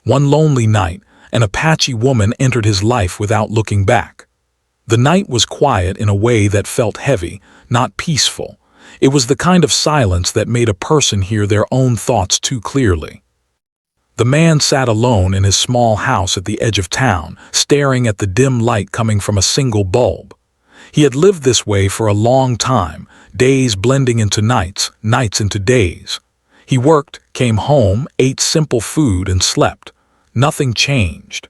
One lonely night, an Apache woman entered his life without looking back. The night was quiet in a way that felt heavy, not peaceful. It was the kind of silence that made a person hear their own thoughts too clearly. The man sat alone in his small house at the edge of town, staring at the dim light coming from a single bulb. He had lived this way for a long time, days blending into nights, nights into days. He worked, came home, ate simple food, and slept. Nothing changed.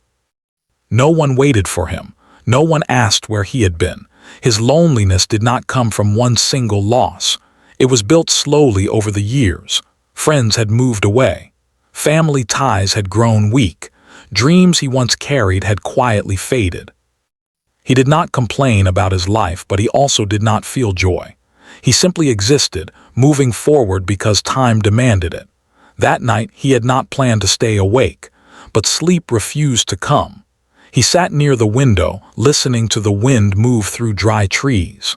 No one waited for him. No one asked where he had been. His loneliness did not come from one single loss. It was built slowly over the years. Friends had moved away. Family ties had grown weak. Dreams he once carried had quietly faded. He did not complain about his life, but he also did not feel joy. He simply existed, moving forward because time demanded it. That night he had not planned to stay awake, but sleep refused to come. He sat near the window, listening to the wind move through dry trees.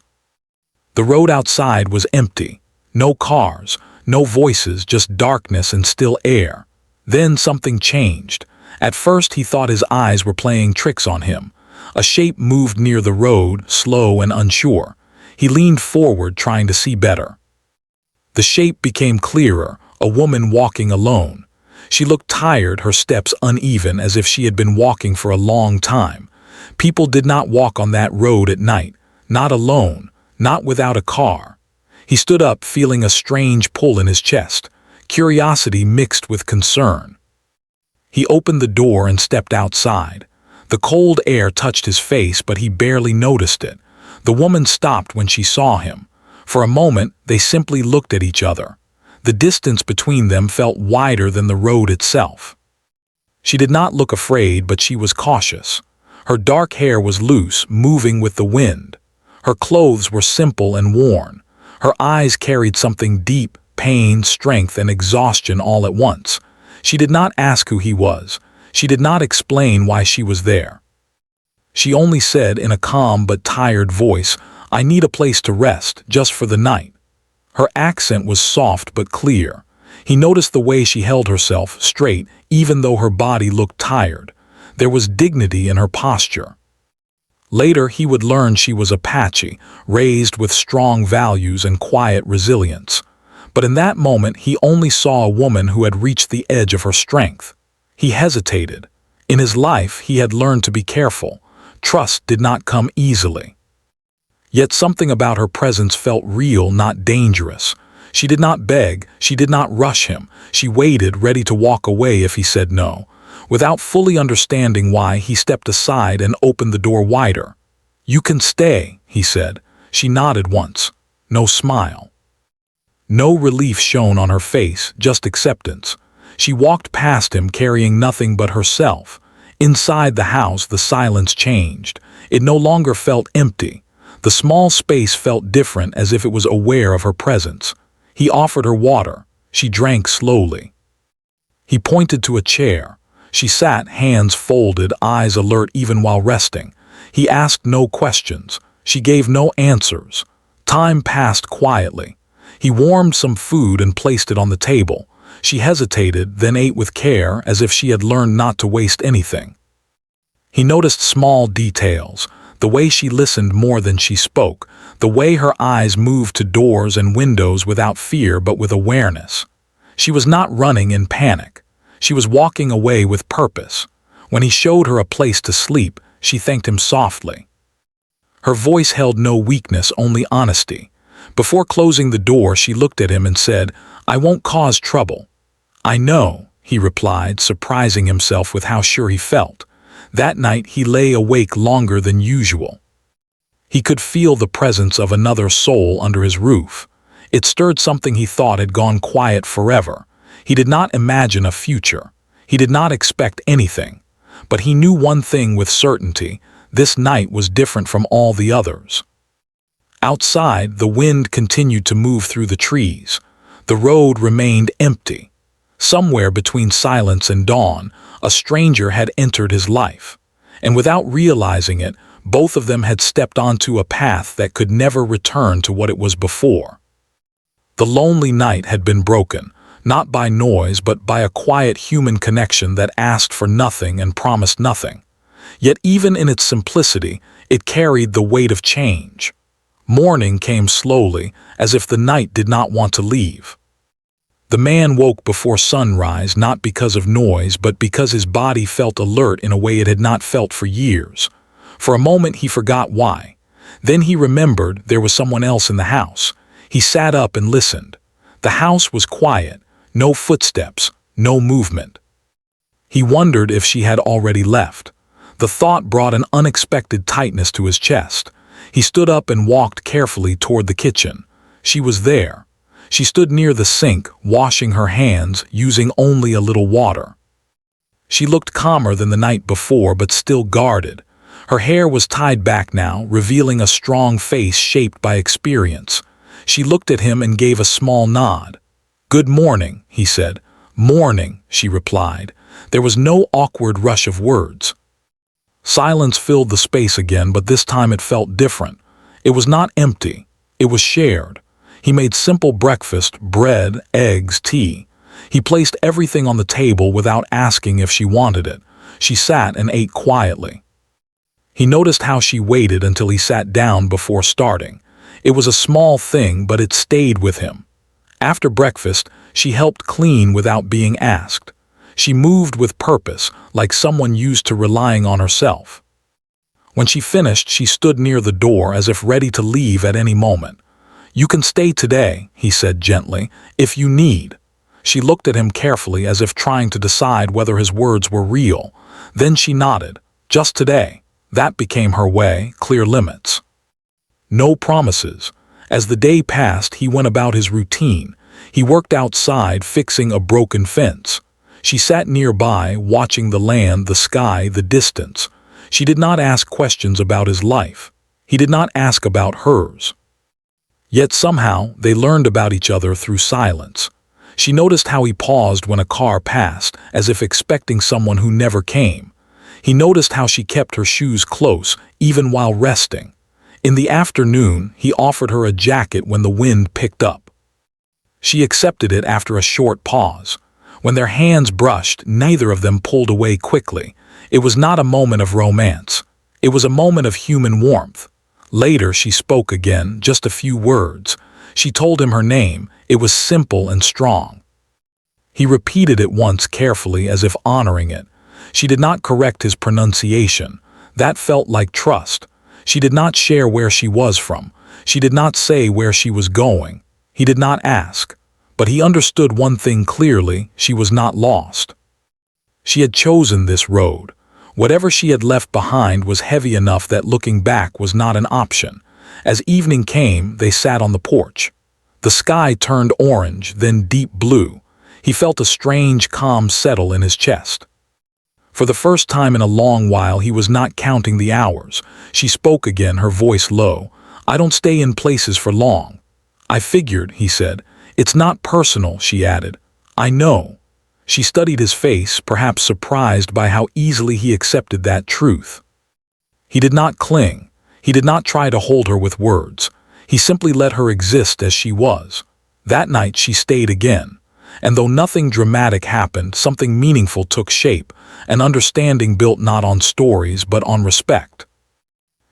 The road outside was empty. No cars, no voices, just darkness and still air. Then something changed. At first he thought his eyes were playing tricks on him. A shape moved near the road, slow and unsure. He leaned forward, trying to see better. The shape became clearer, a woman walking alone. She looked tired, her steps uneven, as if she had been walking for a long time. People did not walk on that road at night, not alone, not without a car. He stood up, feeling a strange pull in his chest, curiosity mixed with concern. He opened the door and stepped outside. The cold air touched his face, but he barely noticed it. The woman stopped when she saw him. For a moment, they simply looked at each other. The distance between them felt wider than the road itself. She did not look afraid, but she was cautious. Her dark hair was loose, moving with the wind. Her clothes were simple and worn. Her eyes carried something deep, pain, strength, and exhaustion all at once. She did not ask who he was. She did not explain why she was there. She only said in a calm but tired voice, "I need a place to rest, just for the night." Her accent was soft but clear. He noticed the way she held herself straight, even though her body looked tired. There was dignity in her posture. Later he would learn she was Apache, raised with strong values and quiet resilience. But in that moment he only saw a woman who had reached the edge of her strength. He hesitated. In his life he had learned to be careful. Trust did not come easily. Yet something about her presence felt real, not dangerous. She did not beg, she did not rush him. She waited, ready to walk away if he said no. Without fully understanding why, he stepped aside and opened the door wider. "You can stay," he said. She nodded once. No smile. No relief shone on her face, just acceptance. She walked past him, carrying nothing but herself. Inside the house, the silence changed. It no longer felt empty. The small space felt different, as if it was aware of her presence. He offered her water. She drank slowly. He pointed to a chair. She sat, hands folded, eyes alert even while resting. He asked no questions. She gave no answers. Time passed quietly. He warmed some food and placed it on the table. She hesitated, then ate with care, as if she had learned not to waste anything. He noticed small details, the way she listened more than she spoke, the way her eyes moved to doors and windows without fear but with awareness. She was not running in panic. She was walking away with purpose. When he showed her a place to sleep, she thanked him softly. Her voice held no weakness, only honesty. Before closing the door, she looked at him and said, "I won't cause trouble." "I know," he replied, surprising himself with how sure he felt. That night he lay awake longer than usual. He could feel the presence of another soul under his roof. It stirred something he thought had gone quiet forever. He did not imagine a future. He did not expect anything. But he knew one thing with certainty: this night was different from all the others. Outside, the wind continued to move through the trees. The road remained empty. Somewhere between silence and dawn, a stranger had entered his life. And without realizing it, both of them had stepped onto a path that could never return to what it was before. The lonely night had been broken, not by noise but by a quiet human connection that asked for nothing and promised nothing. Yet even in its simplicity, it carried the weight of change. Morning came slowly, as if the night did not want to leave. The man woke before sunrise not because of noise but because his body felt alert in a way it had not felt for years. For a moment he forgot why. Then he remembered there was someone else in the house. He sat up and listened. The house was quiet, no footsteps, no movement. He wondered if she had already left. The thought brought an unexpected tightness to his chest. He stood up and walked carefully toward the kitchen. She was there. She stood near the sink, washing her hands, using only a little water. She looked calmer than the night before, but still guarded. Her hair was tied back now, revealing a strong face shaped by experience. She looked at him and gave a small nod. "Good morning," he said. "Morning," she replied. There was no awkward rush of words. Silence filled the space again, but this time it felt different. It was not empty. It was shared. He made simple breakfast, bread, eggs, tea. He placed everything on the table without asking if she wanted it. She sat and ate quietly. He noticed how she waited until he sat down before starting. It was a small thing, but it stayed with him. After breakfast, she helped clean without being asked. She moved with purpose, like someone used to relying on herself. When she finished, she stood near the door as if ready to leave at any moment. "You can stay today," he said gently, "if you need." She looked at him carefully as if trying to decide whether his words were real. Then she nodded. Just today. That became her way, clear limits. No promises. As the day passed, he went about his routine. He worked outside, fixing a broken fence. She sat nearby, watching the land, the sky, the distance. She did not ask questions about his life. He did not ask about hers. Yet somehow, they learned about each other through silence. She noticed how he paused when a car passed, as if expecting someone who never came. He noticed how she kept her shoes close, even while resting. In the afternoon, he offered her a jacket when the wind picked up. She accepted it after a short pause. When their hands brushed, neither of them pulled away quickly. It was not a moment of romance. It was a moment of human warmth. Later, she spoke again, just a few words. She told him her name. It was simple and strong. He repeated it once carefully, as if honoring it. She did not correct his pronunciation. That felt like trust. She did not share where she was from. She did not say where she was going. He did not ask. But he understood one thing clearly: she was not lost. She had chosen this road. Whatever she had left behind was heavy enough that looking back was not an option. As evening came, they sat on the porch. The sky turned orange, then deep blue. He felt a strange calm settle in his chest. For the first time in a long while, he was not counting the hours. She spoke again, her voice low. "I don't stay in places for long." "I figured," he said. "It's not personal," she added. "I know." She studied his face, perhaps surprised by how easily he accepted that truth. He did not cling. He did not try to hold her with words. He simply let her exist as she was. That night she stayed again. And though nothing dramatic happened, something meaningful took shape, an understanding built not on stories but on respect.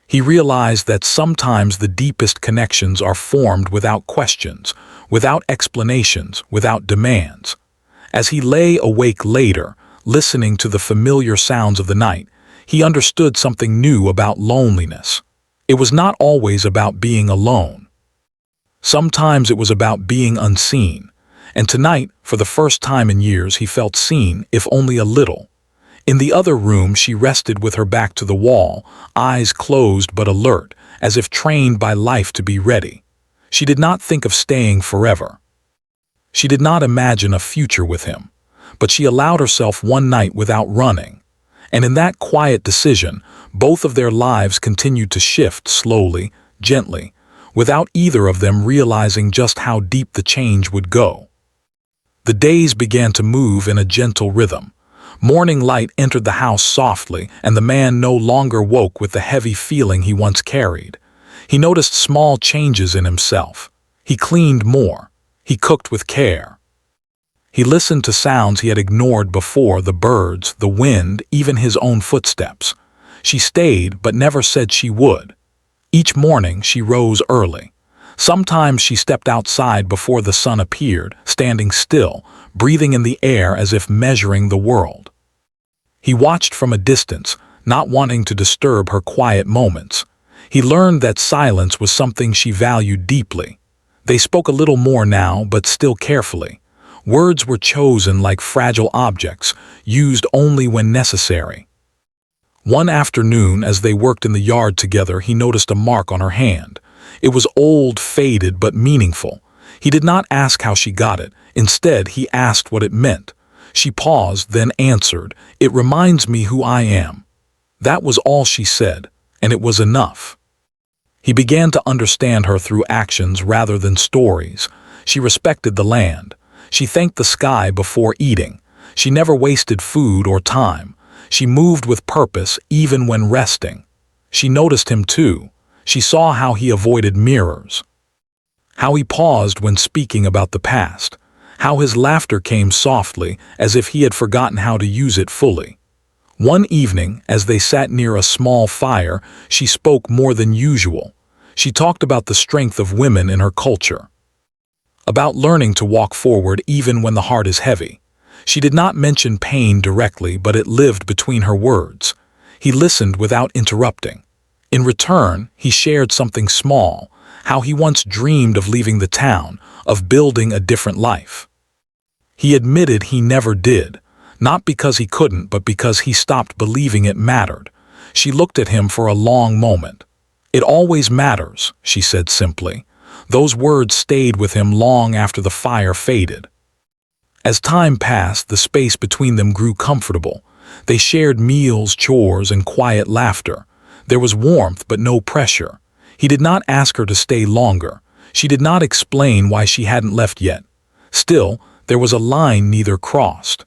He realized that sometimes the deepest connections are formed without questions, without explanations, without demands. As he lay awake later, listening to the familiar sounds of the night, he understood something new about loneliness. It was not always about being alone. Sometimes it was about being unseen. And tonight, for the first time in years, he felt seen, if only a little. In the other room, she rested with her back to the wall, eyes closed but alert, as if trained by life to be ready. She did not think of staying forever. She did not imagine a future with him, but she allowed herself one night without running. And in that quiet decision, both of their lives continued to shift slowly, gently, without either of them realizing just how deep the change would go. The days began to move in a gentle rhythm. Morning light entered the house softly, and the man no longer woke with the heavy feeling he once carried. He noticed small changes in himself. He cleaned more. He cooked with care. He listened to sounds he had ignored before, the birds, the wind, even his own footsteps. She stayed, but never said she would. Each morning she rose early. Sometimes she stepped outside before the sun appeared, standing still, breathing in the air as if measuring the world. He watched from a distance, not wanting to disturb her quiet moments. He learned that silence was something she valued deeply. They spoke a little more now, but still carefully. Words were chosen like fragile objects, used only when necessary. One afternoon, as they worked in the yard together, he noticed a mark on her hand. It was old, faded, but meaningful. He did not ask how she got it. Instead, he asked what it meant. She paused, then answered, "It reminds me who I am." That was all she said, and it was enough. He began to understand her through actions rather than stories. She respected the land. She thanked the sky before eating. She never wasted food or time. She moved with purpose even when resting. She noticed him too. She saw how he avoided mirrors, how he paused when speaking about the past, how his laughter came softly as if he had forgotten how to use it fully. One evening, as they sat near a small fire, she spoke more than usual. She talked about the strength of women in her culture, about learning to walk forward even when the heart is heavy. She did not mention pain directly, but it lived between her words. He listened without interrupting. In return, he shared something small, how he once dreamed of leaving the town, of building a different life. He admitted he never did, not because he couldn't, but because he stopped believing it mattered. She looked at him for a long moment. "It always matters," she said simply. Those words stayed with him long after the fire faded. As time passed, the space between them grew comfortable. They shared meals, chores, and quiet laughter. There was warmth but no pressure. He did not ask her to stay longer. She did not explain why she hadn't left yet. Still, there was a line neither crossed.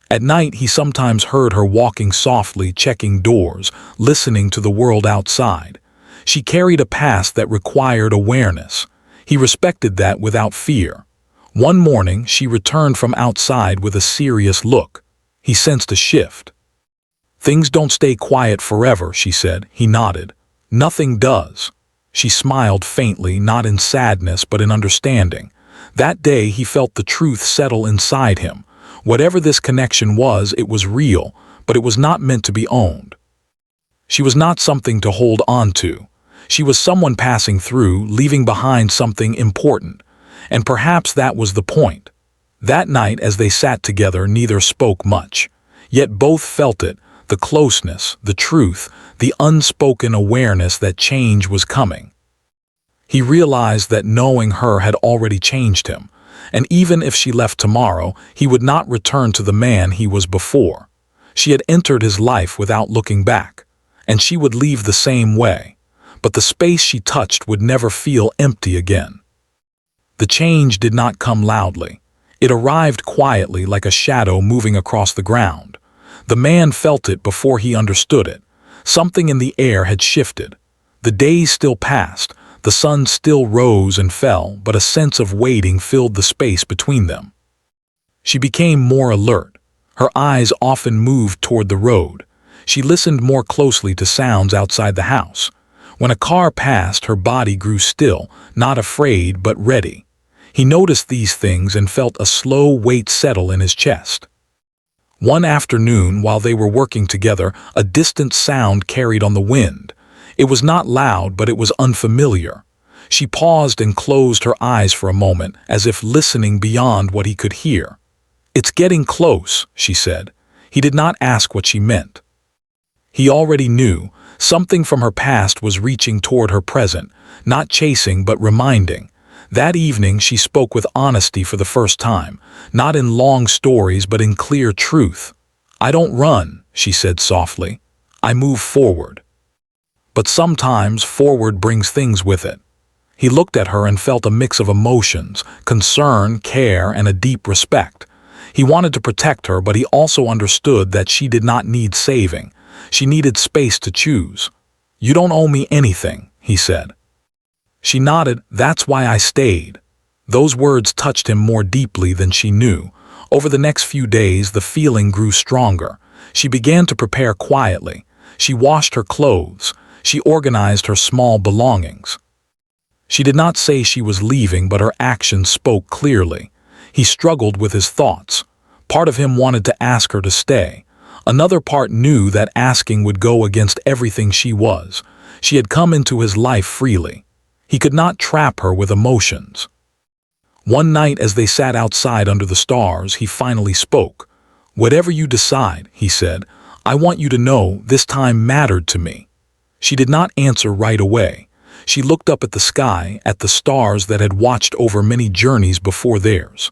At night, he sometimes heard her walking softly, checking doors, listening to the world outside. She carried a past that required awareness. He respected that without fear. One morning, she returned from outside with a serious look. He sensed a shift. "Things don't stay quiet forever," she said. He nodded. "Nothing does." She smiled faintly, not in sadness but in understanding. That day he felt the truth settle inside him. Whatever this connection was, it was real, but it was not meant to be owned. She was not something to hold on to. She was someone passing through, leaving behind something important. And perhaps that was the point. That night, as they sat together, neither spoke much. Yet both felt it, the closeness, the truth, the unspoken awareness that change was coming. He realized that knowing her had already changed him, and even if she left tomorrow, he would not return to the man he was before. She had entered his life without looking back, and she would leave the same way, but the space she touched would never feel empty again. The change did not come loudly. It arrived quietly, like a shadow moving across the ground. The man felt it before he understood it. Something in the air had shifted. The days still passed, the sun still rose and fell, but a sense of waiting filled the space between them. She became more alert. Her eyes often moved toward the road. She listened more closely to sounds outside the house. When a car passed, her body grew still, not afraid but ready. He noticed these things and felt a slow weight settle in his chest. One afternoon, while they were working together, a distant sound carried on the wind. It was not loud, but it was unfamiliar. She paused and closed her eyes for a moment, as if listening beyond what he could hear. "It's getting close," she said. He did not ask what she meant. He already knew. Something from her past was reaching toward her present, not chasing but reminding. That evening she spoke with honesty for the first time, not in long stories but in clear truth. "I don't run," she said softly. "I move forward." But sometimes forward brings things with it. He looked at her and felt a mix of emotions, concern, care, and a deep respect. He wanted to protect her, but he also understood that she did not need saving. She needed space to choose. "You don't owe me anything," he said. She nodded. "That's why I stayed." Those words touched him more deeply than she knew. Over the next few days, the feeling grew stronger. She began to prepare quietly. She washed her clothes. She organized her small belongings. She did not say she was leaving, but her actions spoke clearly. He struggled with his thoughts. Part of him wanted to ask her to stay. Another part knew that asking would go against everything she was. She had come into his life freely. He could not trap her with emotions. One night, as they sat outside under the stars, he finally spoke. "Whatever you decide," he said, "I want you to know this time mattered to me." She did not answer right away. She looked up at the sky, at the stars that had watched over many journeys before theirs.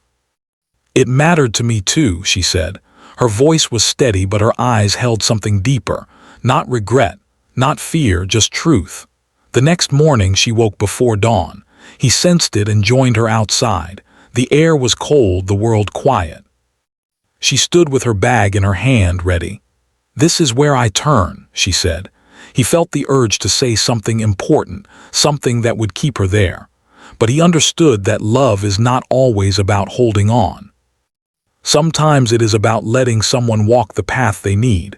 "It mattered to me too," she said. Her voice was steady, but her eyes held something deeper. Not regret, not fear, just truth. The next morning she woke before dawn. He sensed it and joined her outside. The air was cold, the world quiet. She stood with her bag in her hand, ready. "This is where I turn," she said. He felt the urge to say something important, something that would keep her there. But he understood that love is not always about holding on. Sometimes it is about letting someone walk the path they need.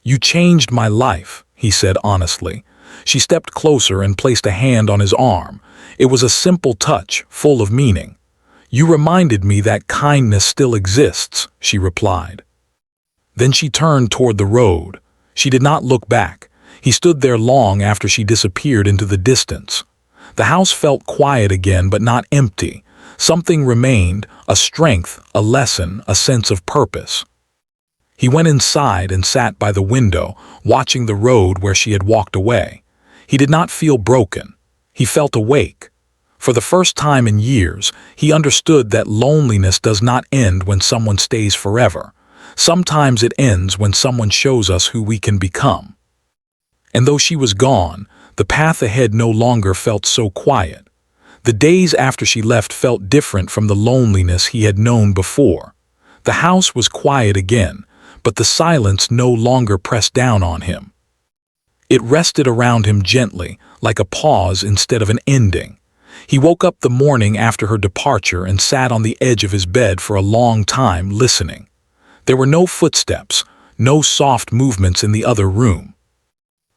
"You changed my life," he said honestly. She stepped closer and placed a hand on his arm. It was a simple touch, full of meaning. "You reminded me that kindness still exists," she replied. Then she turned toward the road. She did not look back. He stood there long after she disappeared into the distance. The house felt quiet again, but not empty. Something remained, a strength, a lesson, a sense of purpose. He went inside and sat by the window, watching the road where she had walked away. He did not feel broken. He felt awake. For the first time in years, he understood that loneliness does not end when someone stays forever. Sometimes it ends when someone shows us who we can become. And though she was gone, the path ahead no longer felt so quiet. The days after she left felt different from the loneliness he had known before. The house was quiet again, but the silence no longer pressed down on him. It rested around him gently, like a pause instead of an ending. He woke up the morning after her departure and sat on the edge of his bed for a long time, listening. There were no footsteps, no soft movements in the other room.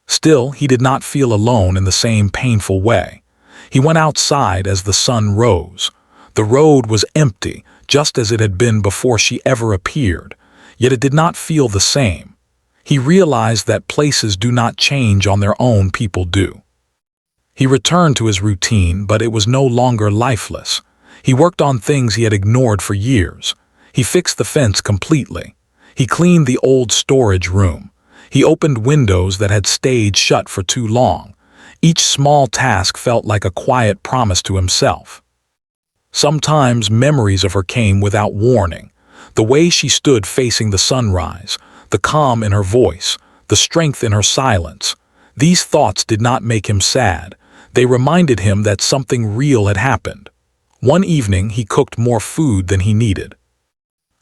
Still, he did not feel alone in the same painful way. He went outside as the sun rose. The road was empty, just as it had been before she ever appeared, yet it did not feel the same. He realized that places do not change on their own, people do. He returned to his routine, but it was no longer lifeless. He worked on things he had ignored for years. He fixed the fence completely. He cleaned the old storage room. He opened windows that had stayed shut for too long. Each small task felt like a quiet promise to himself. Sometimes memories of her came without warning. The way she stood facing the sunrise, the calm in her voice, the strength in her silence. These thoughts did not make him sad. They reminded him that something real had happened. One evening, he cooked more food than he needed.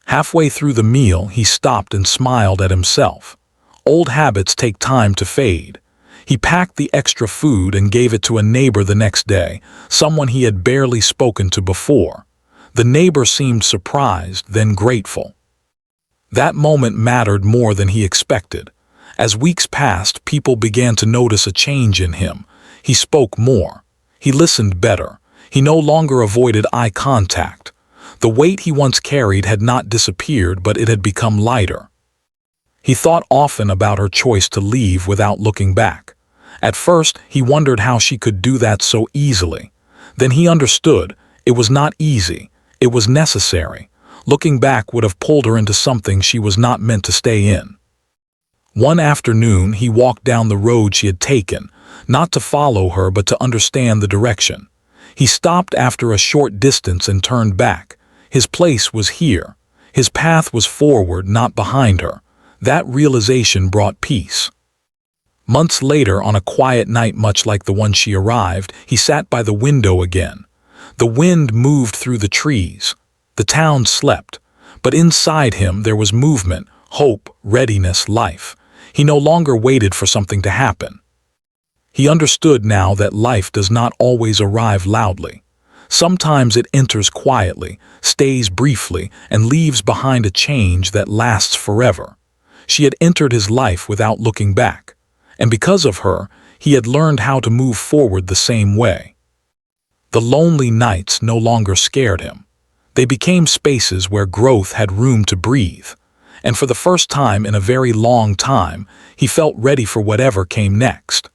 Halfway through the meal, he stopped and smiled at himself. Old habits take time to fade. He packed the extra food and gave it to a neighbor the next day, someone he had barely spoken to before. The neighbor seemed surprised, then grateful. That moment mattered more than he expected. As weeks passed, people began to notice a change in him. He spoke more. He listened better. He no longer avoided eye contact. The weight he once carried had not disappeared, but it had become lighter. He thought often about her choice to leave without looking back. At first, he wondered how she could do that so easily. Then he understood. It was not easy. It was necessary. Looking back would have pulled her into something she was not meant to stay in. One afternoon, he walked down the road she had taken, not to follow her but to understand the direction. He stopped after a short distance and turned back. His place was here. His path was forward, not behind her. That realization brought peace. Months later, on a quiet night much like the one she arrived, he sat by the window again. The wind moved through the trees. The town slept. But inside him there was movement, hope, readiness, life. He no longer waited for something to happen. He understood now that life does not always arrive loudly. Sometimes it enters quietly, stays briefly, and leaves behind a change that lasts forever. She had entered his life without looking back, and because of her, he had learned how to move forward the same way. The lonely nights no longer scared him. They became spaces where growth had room to breathe, and for the first time in a very long time, he felt ready for whatever came next.